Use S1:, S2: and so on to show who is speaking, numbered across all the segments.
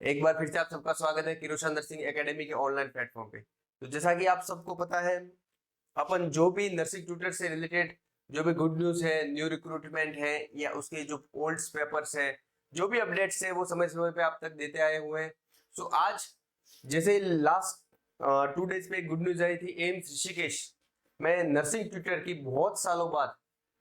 S1: एक बार फिर से आप सबका स्वागत है किरोशन नर्सिंग एकेडमी के ऑनलाइन प्लेटफॉर्म पे। तो जैसा कि आप सबको पता है, अपन जो भी नर्सिंग ट्यूटर से रिलेटेड जो भी गुड न्यूज है, न्यू रिक्रूटमेंट है या उसके जो ओल्ड पेपर्स है, जो भी अपडेट्स है वो समय समय पे आप तक देते आए हुए हैं। सो आज जैसे लास्ट 2 डेज पे एक गुड न्यूज आई थी, एम्स ऋषिकेश में नर्सिंग ट्यूटर की बहुत सालों बाद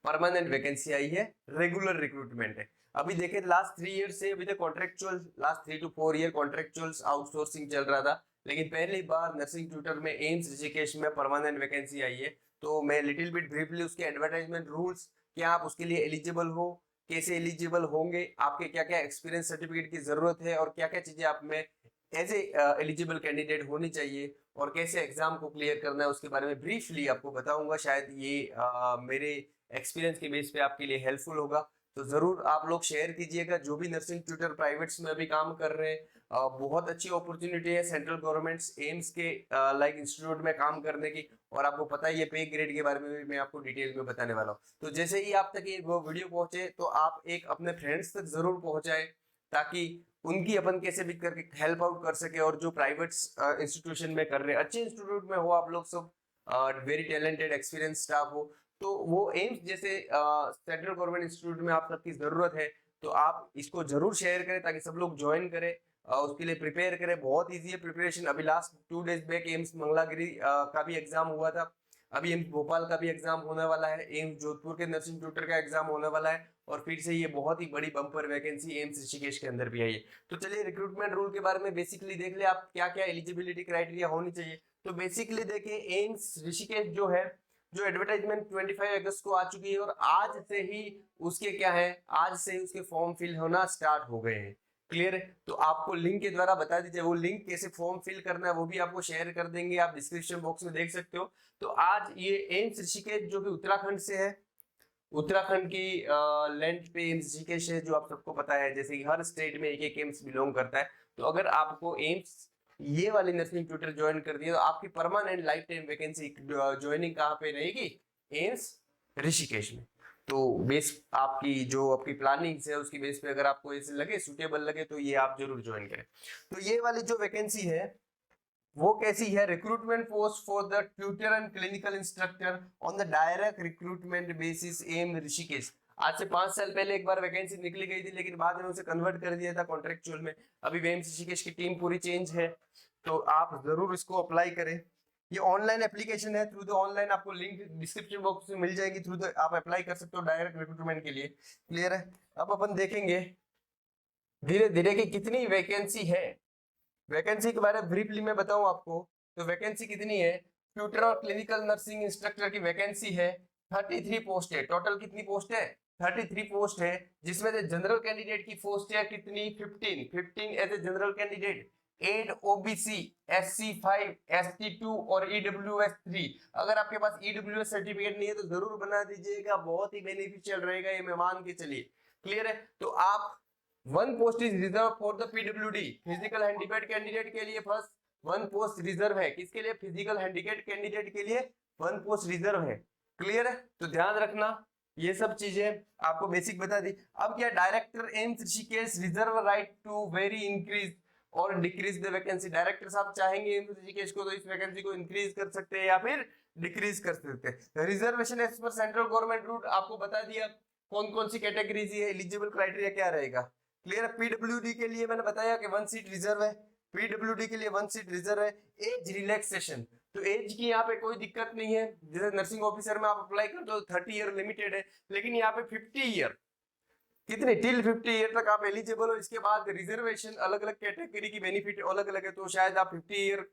S1: परमानेंट वैकेंसी आई है, रेगुलर रिक्रूटमेंट है। अभी देखें लास्ट 3 ईयर से अभी तक contractual, last 3 to 4 year contractual outsourcing चल रहा था, लेकिन पहली बार नर्सिंग ट्यूटर में एम्स ऋषिकेश में परमानेंट वैकेंसी आई है। तो मैं लिटिल बिट ब्रीफली उसके एडवर्टाइजमेंट रूल्स, क्या आप उसके लिए एलिजिबल हो, कैसे एलिजिबल होंगे, आपके क्या क्या एक्सपीरियंस सर्टिफिकेट की जरूरत है और क्या क्या चीजें आप में एज ए एलिजिबल कैंडिडेट होनी चाहिए और कैसे एग्जाम को क्लियर करना है, उसके बारे में ब्रीफली आपको बताऊंगा। शायद ये मेरे एक्सपीरियंस के बेस पे आपके लिए हेल्पफुल होगा। तो जरूर आप लोग शेयर कीजिएगा। जो भी नर्सिंग ट्यूटर प्राइवेट्स में अभी काम कर रहे हैं, बहुत अच्छी अपॉर्चुनिटी है सेंट्रल गवर्नमेंट एम्स के लाइक इंस्टीट्यूट में काम करने की। और आपको पता है ये पे ग्रेड के बारे में भी मैं आपको डिटेल में बताने वाला हूँ। तो जैसे ही आप तक ये वो वीडियो पहुंचे तो आप एक अपने फ्रेंड्स तक जरूर पहुंचाए, ताकि उनकी अपन कैसे भी करके हेल्प आउट कर सके। और जो प्राइवेट इंस्टीट्यूशन में कर रहे हैं, अच्छे इंस्टीट्यूट में हो आप लोग सब, वेरी टैलेंटेड एक्सपीरियंस स्टाफ हो, तो वो एम्स जैसे सेंट्रल गवर्नमेंट इंस्टीट्यूट में आप सबकी जरूरत है। तो आप इसको जरूर शेयर करें ताकि सब लोग ज्वाइन करें, उसके लिए प्रिपेयर करें। बहुत इजी है प्रिपरेशन। अभी last 2 days back AIIMS Mangalagiri का भी एग्जाम हुआ था, अभी एम्स भोपाल का भी एग्जाम होने वाला है, एम्स जोधपुर के नर्सिंग ट्यूटर का एग्जाम होने वाला है, और फिर से ये बहुत ही बड़ी बम्पर वैकेंसी एम्स ऋषिकेश के अंदर भी आई है। तो चलिए रिक्रूटमेंट रूल के बारे में बेसिकली देख ले, आप क्या क्या एलिजिबिलिटी क्राइटेरिया होनी चाहिए। तो बेसिकली देखिए, एम्स ऋषिकेश जो है, जो एडवर्टाइजमेंट 25 अगस्त को आ चुकी है और आज से ही उसके क्या है, आज से ही उसके फॉर्म फिल होना स्टार्ट हो गए हैं। क्लियर है? तो आपको लिंक के द्वारा बता दीजिए, वो लिंक कैसे फॉर्म फिल करना है वो भी आपको शेयर कर देंगे, आप डिस्क्रिप्शन बॉक्स में देख सकते हो। तो आज ये एम्स ऋषिकेश जो कि उत्तराखंड से है, उत्तराखंड की लैंड पे एम्स ऋषिकेश है, जो आप सबको पता है, जैसे कि हर स्टेट में एक एक एम्स बिलोंग करता है। तो अगर आपको एम्स ये वाली नर्सिंग ट्यूटर ज्वाइन कर दिया तो आपकी permanent life time vacancy joining कहाँ पे रहेगी? एम्स ऋषिकेश में। तो बेस आपकी जो आपकी प्लानिंग है उसकी बेस पे अगर आपको ऐसे लगे, सुटेबल लगे, तो ये आप जरूर ज्वाइन करें। तो ये वाली जो वैकेंसी है वो कैसी है? Recruitment post for the tutor and clinical instructor on the direct recruitment basis AIIMS Rishikesh. आज से 5 साल पहले एक बार वैकेंसी निकली गई थी, लेकिन बाद में उसे कन्वर्ट कर दिया था कॉन्ट्रेक्चुअल में। अभी एम ऋषिकेश की टीम पूरी चेंज है, तो आप जरूर इसको अप्लाई करें। ये ऑनलाइन एप्लीकेशन है, थ्रू द ऑनलाइन आपको लिंक डिस्क्रिप्शन बॉक्स में मिल जाएगी, थ्रू द आप अप्लाई कर सकते हो डायरेक्ट रिक्रूटमेंट के लिए। क्लियर है? अब अपन देखेंगे धीरे धीरे कि कितनी वैकेंसी है। वैकेंसी के बारे में ब्रीफली मैं बताऊं आपको, तो वैकेंसी कितनी है? ट्यूटर और क्लिनिकल नर्सिंग इंस्ट्रक्टर की वैकेंसी है 33 पोस्ट है। टोटल कितनी पोस्ट है? 33 पोस्ट है, जिसमें से जनरल कैंडिडेट की पोस्ट है कितनी? 15 as a general candidate, 8 OBC, SC5, ST2 और EWS3। अगर आपके पास EWS सर्टिफिकेट नहीं है तो जरूर बना दीजिएगा, बहुत ही बेनिफिशियल रहेगा ये, मैं मान के चलिए। क्लियर है? तो आप, one post is reserve for the PWD, physical handicap candidate के लिए फर्स्ट वन पोस्ट रिजर्व है। किसके लिए? फिजिकल हैंडीकैप कैंडिडेट के लिए वन पोस्ट रिजर्व है। क्लियर है? तो ध्यान रखना, ये सब चीजें आपको बेसिक बता दी। अब क्या, director AIIMS Rishikesh reserve right to very increase और डिक्रीज द वैकेंसी। डायरेक्टर साहब चाहेंगे एम्स ऋषिकेश को तो इस वैकेंसी को इंक्रीज कर सकते हैं या फिर डिक्रीज कर सकते हैं। Reservation as per central government rule आपको बता दिया, कौन कौन सी कैटेगरीज है, एलिजिबल क्राइटेरिया क्या रहेगा। क्लियर है? पीडब्ल्यूडी के लिए मैंने बताया कि 1 सीट रिजर्व है, पीडब्ल्यूडी के लिए 1 सीट रिजर्व है। एज रिलैक्सेशन, तो एज की यहाँ पे कोई दिक्कत नहीं है। जैसे नर्सिंग ऑफिसर में आप अप्लाई करते हो 30 ईयर लिमिटेड है, लेकिन यहाँ पे 50 ईयर, कितने, टिल 50 ईयर तक आप एलिजिबल हो। इसके बाद रिजर्वेशन अलग अलग कैटेगरी की बेनिफिट अलग अलग है, तो शायद आप 50 ईयर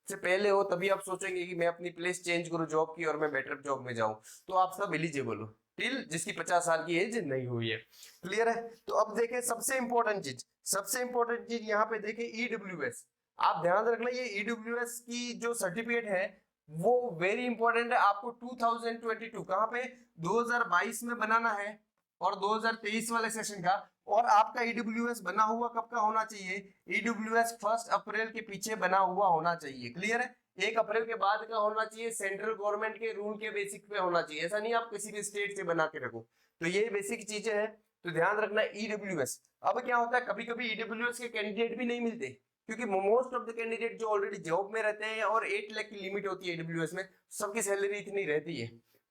S1: से पहले हो तभी आप सोचेंगे कि मैं अपनी प्लेस चेंज करूं जॉब की और मैं बेटर जॉब में जाऊं, तो आप सब एलिजिबल हो टिल जिसकी 50 साल की एज नहीं हुई है। क्लियर है? तो अब देखें सबसे इंपॉर्टेंट चीज, सबसे इंपॉर्टेंट चीज यहाँ पे देखें, ईडब्ल्यूएस। आप ध्यान रखना, ये ईडब्ल्यूएस की जो सर्टिफिकेट है वो वेरी इंपॉर्टेंट है। आपको 2022 कहाँ पे, 2022 में बनाना है और 2023 वाले सेशन का। और आपका ईडब्ल्यूएस बना हुआ कब का होना चाहिए? ईडब्ल्यूएस 1 अप्रैल के पीछे बना हुआ होना चाहिए। क्लियर है? 1 अप्रैल के बाद का होना चाहिए, सेंट्रल गवर्नमेंट के रूल के बेसिक पे होना चाहिए, ऐसा नहीं आप किसी भी स्टेट से बना के रखो। तो ये बेसिक चीजें हैं। तो ध्यान रखना ईडब्ल्यूएस। अब क्या होता है, कभी कभी ईडब्ल्यूएस के कैंडिडेट भी नहीं मिलते, क्योंकि मोस्ट ऑफ द कैंडिडेट जो ऑलरेडी जॉब में रहते हैं और 8 लाख की लिमिट होती है ईडब्ल्यूएस में, सबकी सैलरी इतनी रहती है,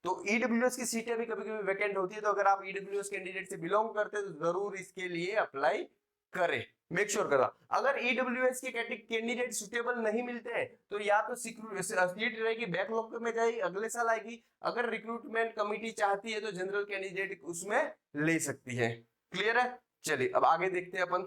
S1: तो ईडब्ल्यूएस की सीटें भी कभी कभी वैकेंट होती है। तो अगर आप ईडब्ल्यूएस कैंडिडेट से बिलोंग करते हैं तो जरूर इसके लिए अप्लाई करें, मेक श्योर करा। अगर ईडब्ल्यूएस के कैंडिडेट सुटेबल नहीं मिलते हैं तो या तो सीट रहेगी बैकलॉग में जाएगी, अगले साल आएगी। अगर रिक्रूटमेंट कमिटी चाहती है तो जनरल कैंडिडेट उसमें ले सकती है। क्लियर है? चलिए अब आगे देखते हैं अपन,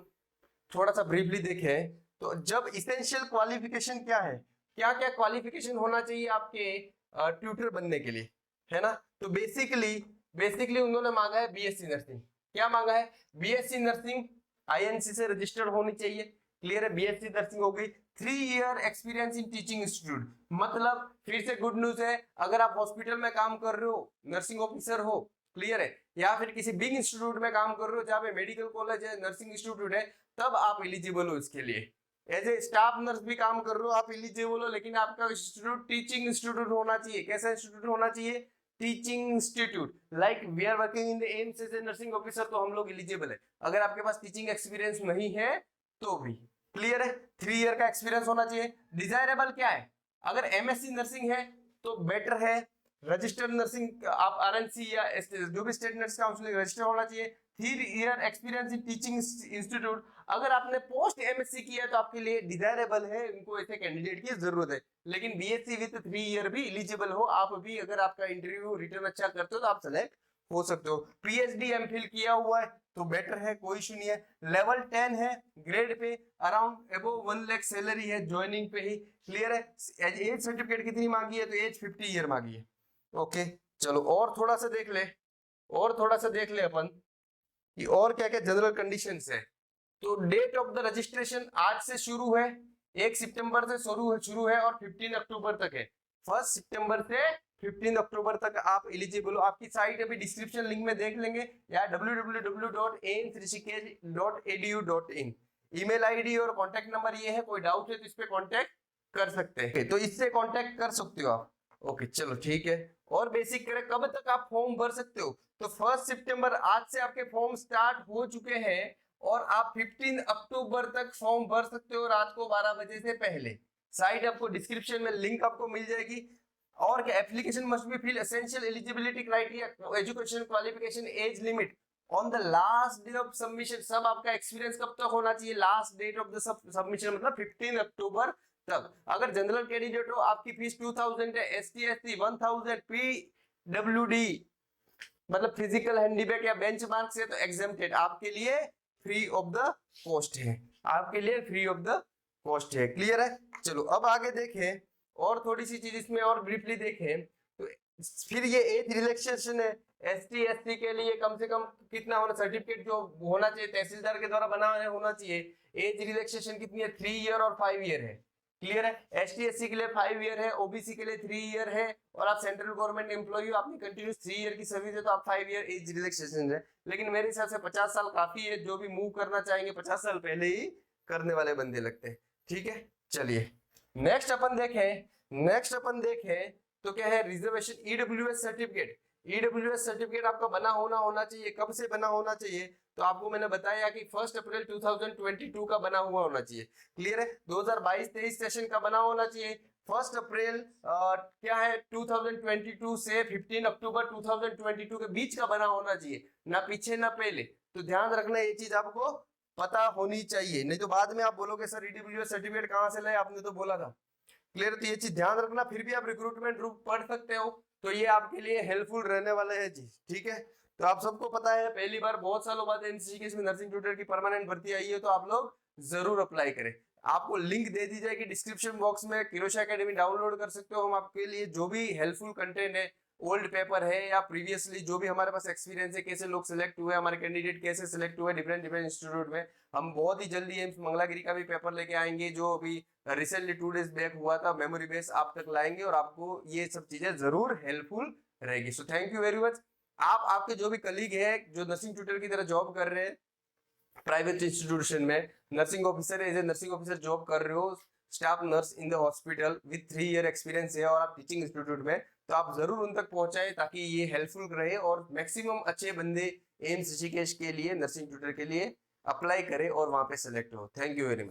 S1: थोड़ा सा ब्रीफली देखें। तो जब इसेंशियल क्वालिफिकेशन क्या है, क्या क्या क्वालिफिकेशन होना चाहिए आपके ट्यूटर बनने के लिए, है ना? तो बेसिकली उन्होंने मांगा है बीएससी नर्सिंग। क्या मांगा है? बीएससी नर्सिंग आईएनसी से रजिस्टर्ड होनी चाहिए। क्लियर है? बीएससी नर्सिंग हो गई। 3 year experience in teaching institute, मतलब फिर से गुड न्यूज है, अगर आप हॉस्पिटल में काम कर रहे हो, नर्सिंग ऑफिसर हो, क्लियर है, या फिर किसी बिग इंस्टीट्यूट में काम कर रहे हो जहाँ पे मेडिकल कॉलेज है, नर्सिंग इंस्टीट्यूट है, तब आप एलिजिबल हो इसके लिए। एज ए स्टाफ नर्स भी काम कर रहे हो आप एलिजिबल हो, लेकिन आपका इंस्टीट्यूट टीचिंग इंस्टीट्यूट होना चाहिए। कैसा इंस्टीट्यूट होना चाहिए? Teaching institute. Like we are working in the AIIMS as a nursing officer, तो हम लोग एलिजिबल है। अगर आपके पास टीचिंग एक्सपीरियंस नहीं है तो भी। क्लियर है? 3 ईयर का एक्सपीरियंस होना चाहिए। डिजायरेबल क्या है? अगर एमएससी नर्सिंग है तो बेटर है। रजिस्टर्ड नर्सिंग आप आरएनसी या जो भी स्टेट नर्स काउंसिल रजिस्टर होना चाहिए। 3 year experience in teaching institute. अगर आपने पोस्ट एमएससी किया है तो आपके लिए डिजायरेबल है, उनको ऐसे कैंडिडेट की जरूरत है। लेकिन बीएससी विद 3 ईयर भी एलिजिबल हो आप भी, अगर आपका इंटरव्यू रिटर्न अच्छा करते हो तो आप सेलेक्ट हो सकते हो। पीएचडी एमफिल किया हुआ है तो बेटर है, कोई इशू नहीं है। लेवल 10 है, grade pay around above 1 lakh salary है ज्वाइनिंग पे ही। क्लियर है? एज सर्टिफिकेट कितनी मांगी है? तो एज 50 ईयर मांगी है। ओके चलो और थोड़ा सा देख ले अपन कि और क्या क्या जनरल कंडीशंस है। तो डेट ऑफ द रजिस्ट्रेशन आज से शुरू है, 1 सितंबर से शुरू है और 15 अक्टूबर तक है। 1 सितंबर से 15 अक्टूबर तक आप एलिजिबल हो। आपकी साइट अभी डिस्क्रिप्शन लिंक में देख लेंगे या www.aims.edu.in। ईमेल आईडी और कांटेक्ट नंबर ये है, कोई डाउट है तो इस पे कांटेक्ट कर सकते हैं, तो इससे कांटेक्ट कर सकते हो आप। ओके चलो ठीक है। और बेसिक करें, कब तक आप फॉर्म भर सकते हो? तो 1 सितंबर आज से आपके फॉर्म स्टार्ट हो चुके हैं और आप 15 अक्टूबर तक फॉर्म भर सकते हो रात को 12 बजे से पहले। साइट आपको डिस्क्रिप्शन में लिंक आपको मिल जाएगी। और क्या? Application must be fill essential eligibility criteria, education qualification, age limit on the last day of submission. सब आपका एक्सपीरियंस कब तक होना चाहिए? Last date of the submission मतलब 15 अक्टूबर तक। अगर जनरल कैंडिडेट हो आपकी फीस 2000 है, एसटी एससी 1000, पीडब्ल्यूडी मतलब फिजिकल हैंडीबैक या बेंचमार्क से तो एग्जेम्प्टेड, आपके लिए फ्री ऑफ द कॉस्ट है, आपके लिए फ्री ऑफ द कॉस्ट है। क्लियर है? चलो अब आगे देखें और थोड़ी सी चीज इसमें और ब्रीफली देखें। तो फिर ये एज रिलैक्सेशन है। एसटी एससी के लिए कम से कम कितना होना, सर्टिफिकेट जो होना चाहिए तहसीलदार के द्वारा बना होना चाहिए। एज रिलैक्सेशन कितनी है? 3 ईयर और 5 ईयर है। क्लियर है? एसटी एससी के लिए 5 ईयर है, ओबीसी के लिए 3 ईयर है, और आप सेंट्रल गवर्नमेंट एम्प्लॉई हो, आपने कंटिन्यूस 3 ईयर की सर्विस है तो आप 5 ईयर एज रिलैक्सेशन है। लेकिन मेरे हिसाब से 50 साल काफी है, जो भी मूव करना चाहेंगे 50 साल पहले ही करने वाले बंदे लगते हैं। ठीक है चलिए नेक्स्ट अपन देखें तो क्या है? Reservation EWS certificate. EWS certificate आपका बना होना चाहिए। कब से बना होना चाहिए? तो आपको मैंने बताया कि 1 अप्रैल 2022 का बना हुआ होना चाहिए। क्लियर है? 2022-23 सेशन का बना होना चाहिए। 1 अप्रैल क्या है 2022 से 15 अक्टूबर 2022 के बीच का बना होना चाहिए, ना पीछे ना पहले। तो ध्यान रखना ये चीज आपको पता होनी चाहिए, नहीं तो बाद में आप बोलोगे सर ईडब्ल्यूएस सर्टिफिकेट कहाँ से लाए, आपने तो बोला था। क्लियर? तो ये चीज ध्यान रखना। फिर भी आप रिक्रूटमेंट ग्रुप पढ़ सकते हो तो ये आपके लिए हेल्पफुल रहने वाला है जी। ठीक है? तो आप सबको पता है पहली बार बहुत सालों बाद एनसीसी के इसमें नर्सिंग ट्यूटर की परमानेंट भर्ती आई है, तो आप लोग जरूर अप्लाई करें। आपको लिंक दे दी जाएगी डिस्क्रिप्शन बॉक्स में, किरोशा एकेडमी डाउनलोड कर सकते हो। हम आपके लिए जो भी हेल्पफुल कंटेंट है, ओल्ड पेपर है या प्रीवियसली जो भी हमारे पास एक्सपीरियंस है, कैसे लोग सिलेक्ट हुए, हमारे कैंडिडेट कैसे सिलेक्ट हुए डिफरेंट इंस्टीट्यूट में, हम बहुत ही जल्दी एम्स मंगलागिरी का भी पेपर लेके आएंगे जो अभी रिसेंटली 2 डेज बैक हुआ था, मेमोरी बेस आप तक लाएंगे और आपको ये सब चीजें जरूर हेल्पफुल रहेगी। So thank you very much. आप आपके जो भी कलीग है जो नर्सिंग ट्यूटर की तरह जॉब कर रहे हैं प्राइवेट इंस्टीट्यूशन में, nursing officer as a nursing officer job कर रहे हो, staff nurse in the hospital with 3 year experience है और आप टीचिंग इंस्टीट्यूट में, तो आप जरूर उन तक पहुंचाएं ताकि ये हेल्पफुल रहे और मैक्सिमम अच्छे बंदे एम्स ऋषिकेश के लिए नर्सिंग ट्यूटर के लिए अप्लाई करें और वहां पे सेलेक्ट हो। Thank you very much.